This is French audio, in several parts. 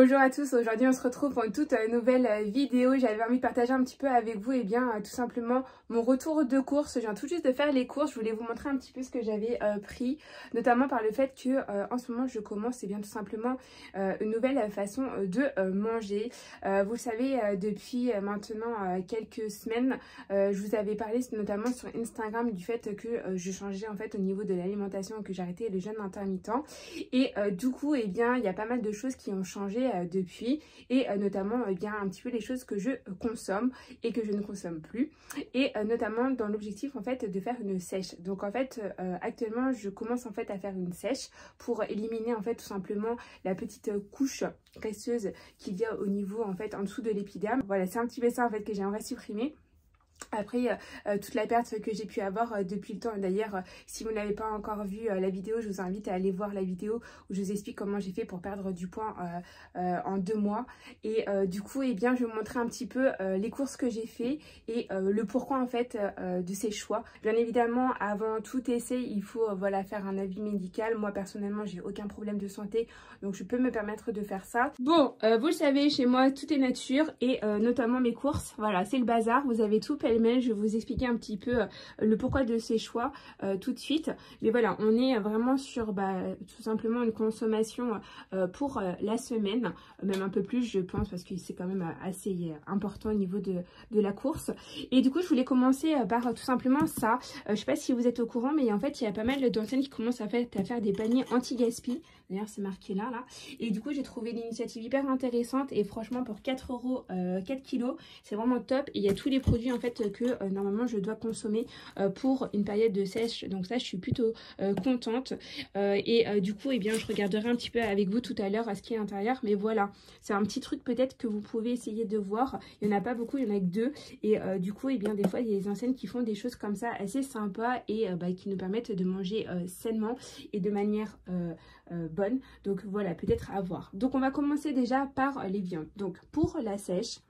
Bonjour à tous, aujourd'hui on se retrouve pour une toute nouvelle vidéo. J'avais envie de partager un petit peu avec vous tout simplement mon retour de course. Je viens tout juste de faire les courses, je voulais vous montrer un petit peu ce que j'avais pris, notamment par le fait que en ce moment je commence tout simplement une nouvelle façon de manger. Vous le savez, depuis maintenant quelques semaines, je vous avais parlé notamment sur Instagram du fait que je changeais en fait au niveau de l'alimentation, que j'arrêtais le jeûne intermittent. Et du coup, il y a pas mal de choses qui ont changé depuis, et notamment un petit peu les choses que je consomme et que je ne consomme plus, et notamment dans l'objectif en fait de faire une sèche. Donc en fait actuellement je commence en fait à faire une sèche pour éliminer en fait tout simplement la petite couche graisseuse qu'il y a au niveau en fait en dessous de l'épiderme. Voilà, c'est un petit peu ça en fait que j'aimerais supprimer. Après toute la perte que j'ai pu avoir depuis le temps. D'ailleurs, si vous n'avez pas encore vu la vidéo, je vous invite à aller voir la vidéo où je vous explique comment j'ai fait pour perdre du poids en 2 mois. Et du coup, je vais vous montrer un petit peu les courses que j'ai fait et le pourquoi en fait de ces choix. Bien évidemment, avant tout essai, il faut voilà, faire un avis médical. Moi personnellement, j'ai aucun problème de santé, donc je peux me permettre de faire ça. Bon, vous le savez, chez moi tout est nature, et notamment mes courses, voilà, c'est le bazar. Vous avez tout pêle-mêle. Je vais vous expliquer un petit peu le pourquoi de ces choix tout de suite. Mais voilà, on est vraiment sur tout simplement une consommation pour la semaine, même un peu plus je pense, parce que c'est quand même assez important au niveau de la course. Et du coup je voulais commencer par tout simplement ça. Je sais pas si vous êtes au courant, mais en fait il y a pas mal d'enseignes qui commencent à faire des paniers anti-gaspi. D'ailleurs c'est marqué là. Et du coup j'ai trouvé l'initiative hyper intéressante, et franchement pour 4 €, 4 kilos, c'est vraiment top. Et il y a tous les produits en fait que normalement je dois consommer pour une période de sèche. Donc ça je suis plutôt contente. Du coup je regarderai un petit peu avec vous tout à l'heure à ce qui est à l'intérieur. Mais voilà, c'est un petit truc peut-être que vous pouvez essayer de voir. Il n'y en a pas beaucoup, il y en a que 2. Et du coup des fois il y a des enseignes qui font des choses comme ça assez sympas, et qui nous permettent de manger sainement et de manière bonne. Donc voilà, peut-être à voir. Donc on va commencer déjà par les viandes. Donc pour la sèche,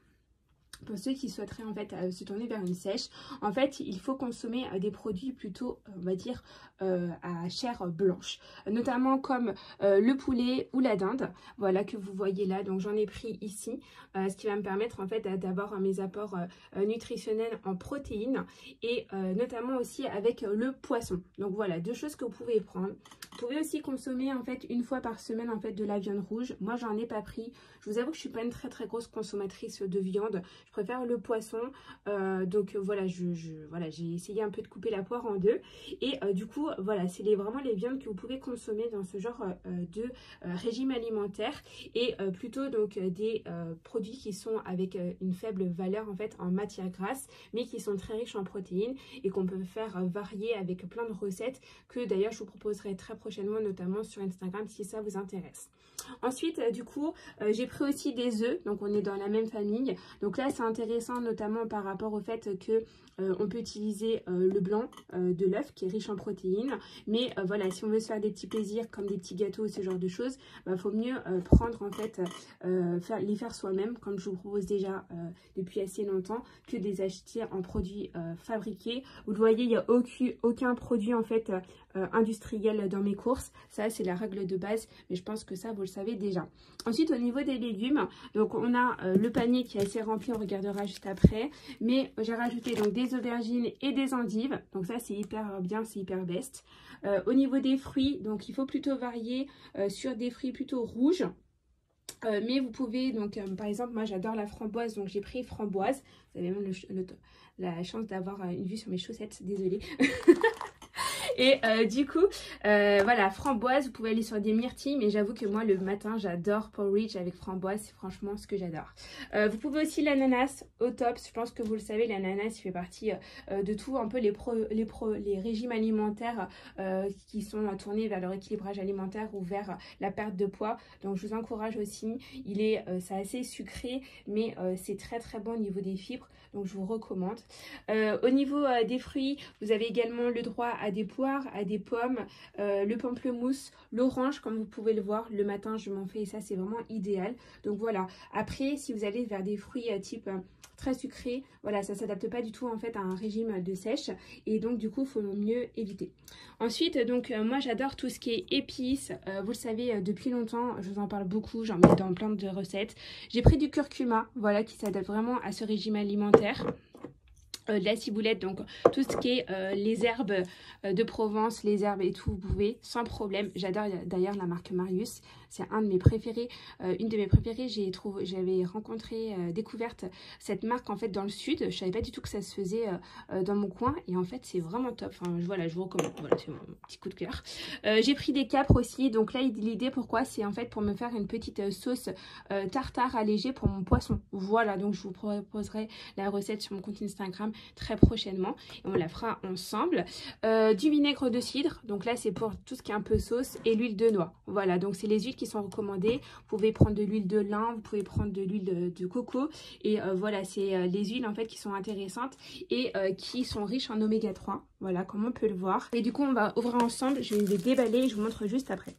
pour ceux qui souhaiteraient en fait se tourner vers une sèche, en fait il faut consommer des produits plutôt on va dire à chair blanche, notamment comme le poulet ou la dinde, voilà, que vous voyez là. Donc j'en ai pris ici, ce qui va me permettre en fait d'avoir mes apports nutritionnels en protéines, et notamment aussi avec le poisson. Donc voilà, 2 choses que vous pouvez prendre. Vous pouvez aussi consommer en fait 1 fois par semaine en fait de la viande rouge. Moi j'en ai pas pris, je vous avoue que je suis pas une très grosse consommatrice de viande, je préfère le poisson. Donc voilà, j'ai essayé un peu de couper la poire en 2, et du coup voilà, c'est vraiment les viandes que vous pouvez consommer dans ce genre de régime alimentaire, et plutôt donc des produits qui sont avec une faible valeur en fait en matière grasse, mais qui sont très riches en protéines, et qu'on peut faire varier avec plein de recettes que d'ailleurs je vous proposerai très prochainement, notamment sur Instagram si ça vous intéresse. Ensuite du coup j'ai pris aussi des œufs, donc on est dans la même famille. Donc là c'est intéressant notamment par rapport au fait que on peut utiliser le blanc de l'œuf qui est riche en protéines, mais voilà, si on veut se faire des petits plaisirs comme des petits gâteaux, ce genre de choses, faut mieux prendre en fait les faire soi-même, comme je vous propose déjà depuis assez longtemps, que de les acheter en produits fabriqués. Vous le voyez, il n'y a aucun produit en fait industriel dans mes courses. Ça c'est la règle de base, mais je pense que ça vous le savez déjà. Ensuite au niveau des légumes, donc on a le panier qui est assez rempli, on regardera juste après, mais j'ai rajouté donc des aubergines et des endives, donc ça c'est hyper bien, c'est hyper best. Au niveau des fruits, donc il faut plutôt varier sur des fruits plutôt rouges. Mais vous pouvez donc par exemple, moi j'adore la framboise, donc j'ai pris framboise. Vous avez même la chance d'avoir une vue sur mes chaussettes, désolée. Et du coup voilà, framboise, vous pouvez aller sur des myrtilles, mais j'avoue que moi le matin j'adore porridge avec framboise, c'est franchement ce que j'adore. Vous pouvez aussi l'ananas au top, je pense que vous le savez, l'ananas il fait partie de tout un peu les régimes alimentaires qui sont tournés vers le rééquilibrage alimentaire ou vers la perte de poids. Donc je vous encourage aussi, c'est assez sucré, mais c'est très bon au niveau des fibres, donc je vous recommande. Au niveau des fruits, vous avez également le droit à des pots poires, à des pommes, le pamplemousse, l'orange comme vous pouvez le voir. Le matin je m'en fais et ça c'est vraiment idéal. Donc voilà, après si vous allez vers des fruits type très sucré, voilà, ça s'adapte pas du tout en fait à un régime de sèche et donc du coup il faut mieux éviter. Ensuite donc moi j'adore tout ce qui est épices, vous le savez depuis longtemps, je vous en parle beaucoup, j'en mets dans plein de recettes. J'ai pris du curcuma, voilà, qui s'adapte vraiment à ce régime alimentaire. De la ciboulette, donc tout ce qui est les herbes de Provence, les herbes et tout, vous pouvez sans problème. J'adore d'ailleurs la marque Marius, c'est un de mes préférés, une de mes préférées. J'avais rencontré, découverte cette marque en fait dans le sud. Je savais pas du tout que ça se faisait dans mon coin et en fait c'est vraiment top. Enfin voilà, je vous recommande. Voilà, c'est mon petit coup de cœur. J'ai pris des capres aussi, donc là l'idée pourquoi c'est en fait pour me faire une petite sauce tartare allégée pour mon poisson. Voilà, donc je vous proposerai la recette sur mon compte Instagram très prochainement et on la fera ensemble. Du vinaigre de cidre, donc là c'est pour tout ce qui est un peu sauce, et l'huile de noix. Voilà, donc c'est les huiles qui sont recommandées. Vous pouvez prendre de l'huile de lin, vous pouvez prendre de l'huile de coco et voilà, c'est les huiles en fait qui sont intéressantes et qui sont riches en oméga 3. Voilà, comme on peut le voir. Et du coup on va ouvrir ensemble, je vais les déballer et je vous montre juste après.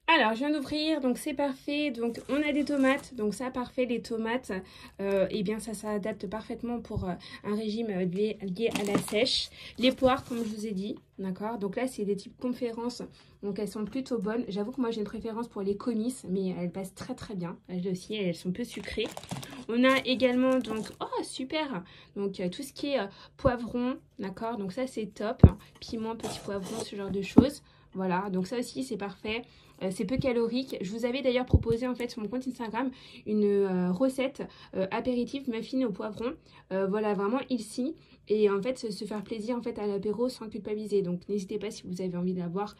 Alors, je viens d'ouvrir, donc c'est parfait. Donc, on a des tomates. Donc, ça, parfait, les tomates, eh bien, ça s'adapte parfaitement pour un régime lié à la sèche. Les poires, comme je vous ai dit, d'accord. Donc là, c'est des types conférences. Donc, elles sont plutôt bonnes. J'avoue que moi, j'ai une préférence pour les comices, mais elles passent très, très bien. Elles aussi, elles sont peu sucrées. On a également, donc, oh, super. Donc, tout ce qui est poivron, d'accord. Donc, ça, c'est top. Piment, petit poivron, ce genre de choses. Voilà, donc ça aussi, c'est parfait. C'est peu calorique. Je vous avais d'ailleurs proposé en fait sur mon compte Instagram une recette apéritif muffin au poivron. Voilà, vraiment ici. Et en fait, se faire plaisir en fait à l'apéro sans culpabiliser. Donc n'hésitez pas si vous avez envie d'avoir...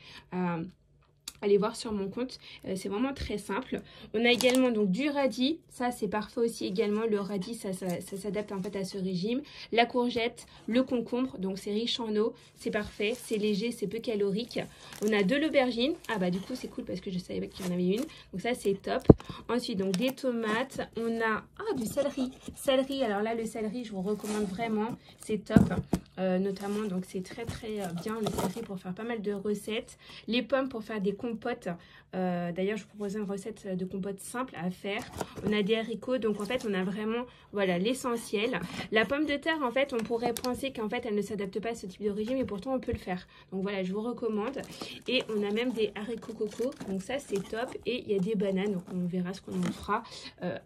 allez voir sur mon compte, c'est vraiment très simple. On a également donc du radis, ça c'est parfait aussi également. Le radis ça s'adapte en fait à ce régime. La courgette, le concombre, donc c'est riche en eau, c'est parfait, c'est léger, c'est peu calorique. On a de l'aubergine, ah bah du coup c'est cool parce que je savais qu'il y en avait une, donc ça c'est top. Ensuite donc des tomates, on a du céleri, alors là le céleri je vous recommande vraiment, c'est top. Notamment donc c'est très bien le céleri pour faire pas mal de recettes. Les pommes pour faire des compotes, d'ailleurs je vous propose une recette de compote simple à faire. On a des haricots, donc en fait on a vraiment voilà l'essentiel. La pomme de terre en fait on pourrait penser qu'en fait elle ne s'adapte pas à ce type de régime et pourtant on peut le faire, donc voilà je vous recommande. Et on a même des haricots coco, donc ça c'est top. Et il y a des bananes, donc on verra ce qu'on en fera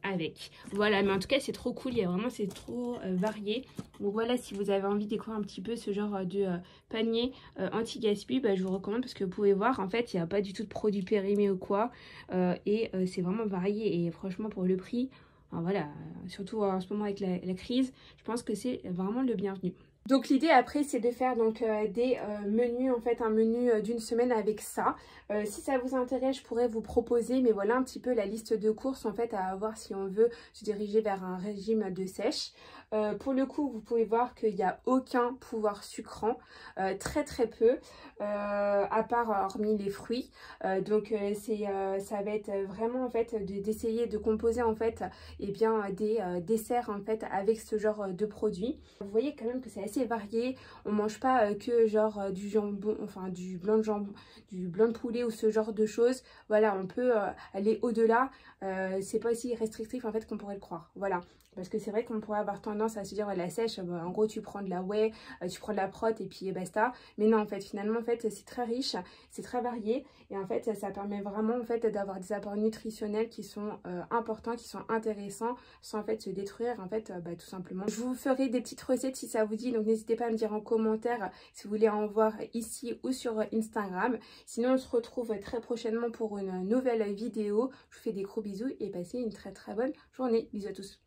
avec. Voilà, mais en tout cas c'est trop cool, il y a vraiment, c'est trop varié. Donc voilà, si vous avez envie de découvrir un petit peu ce genre de panier anti-gaspi, bah, je vous recommande parce que vous pouvez voir, en fait, il n'y a pas du tout de produits périmés ou quoi. C'est vraiment varié et franchement, pour le prix, voilà, surtout en ce moment avec la crise, je pense que c'est vraiment le bienvenu. Donc l'idée après c'est de faire donc des menus, en fait un menu d'une semaine avec ça. Si ça vous intéresse je pourrais vous proposer, mais voilà un petit peu la liste de courses en fait à avoir si on veut se diriger vers un régime de sèche. Pour le coup vous pouvez voir qu'il n'y a aucun pouvoir sucrant, très peu, à part hormis les fruits. Donc ça va être vraiment en fait d'essayer de composer en fait des desserts en fait avec ce genre de produits. Vous voyez quand même que c'est assez varié, on mange pas que genre du jambon, enfin du blanc de jambon, du blanc de poulet ou ce genre de choses. Voilà, on peut aller au-delà, c'est pas aussi restrictif en fait qu'on pourrait le croire. Voilà, parce que c'est vrai qu'on pourrait avoir tendance à se dire la sèche, en gros tu prends de la whey, tu prends de la prot et puis basta. Mais non en fait finalement en fait c'est très riche, c'est très varié et en fait ça permet vraiment en fait d'avoir des apports nutritionnels qui sont importants, qui sont intéressants sans en fait se détruire en fait tout simplement. Je vous ferai des petites recettes si ça vous dit, donc n'hésitez pas à me dire en commentaire si vous voulez en voir ici ou sur Instagram. Sinon on se retrouve très prochainement pour une nouvelle vidéo. Je vous fais des gros bisous et passez une très bonne journée. Bisous à tous.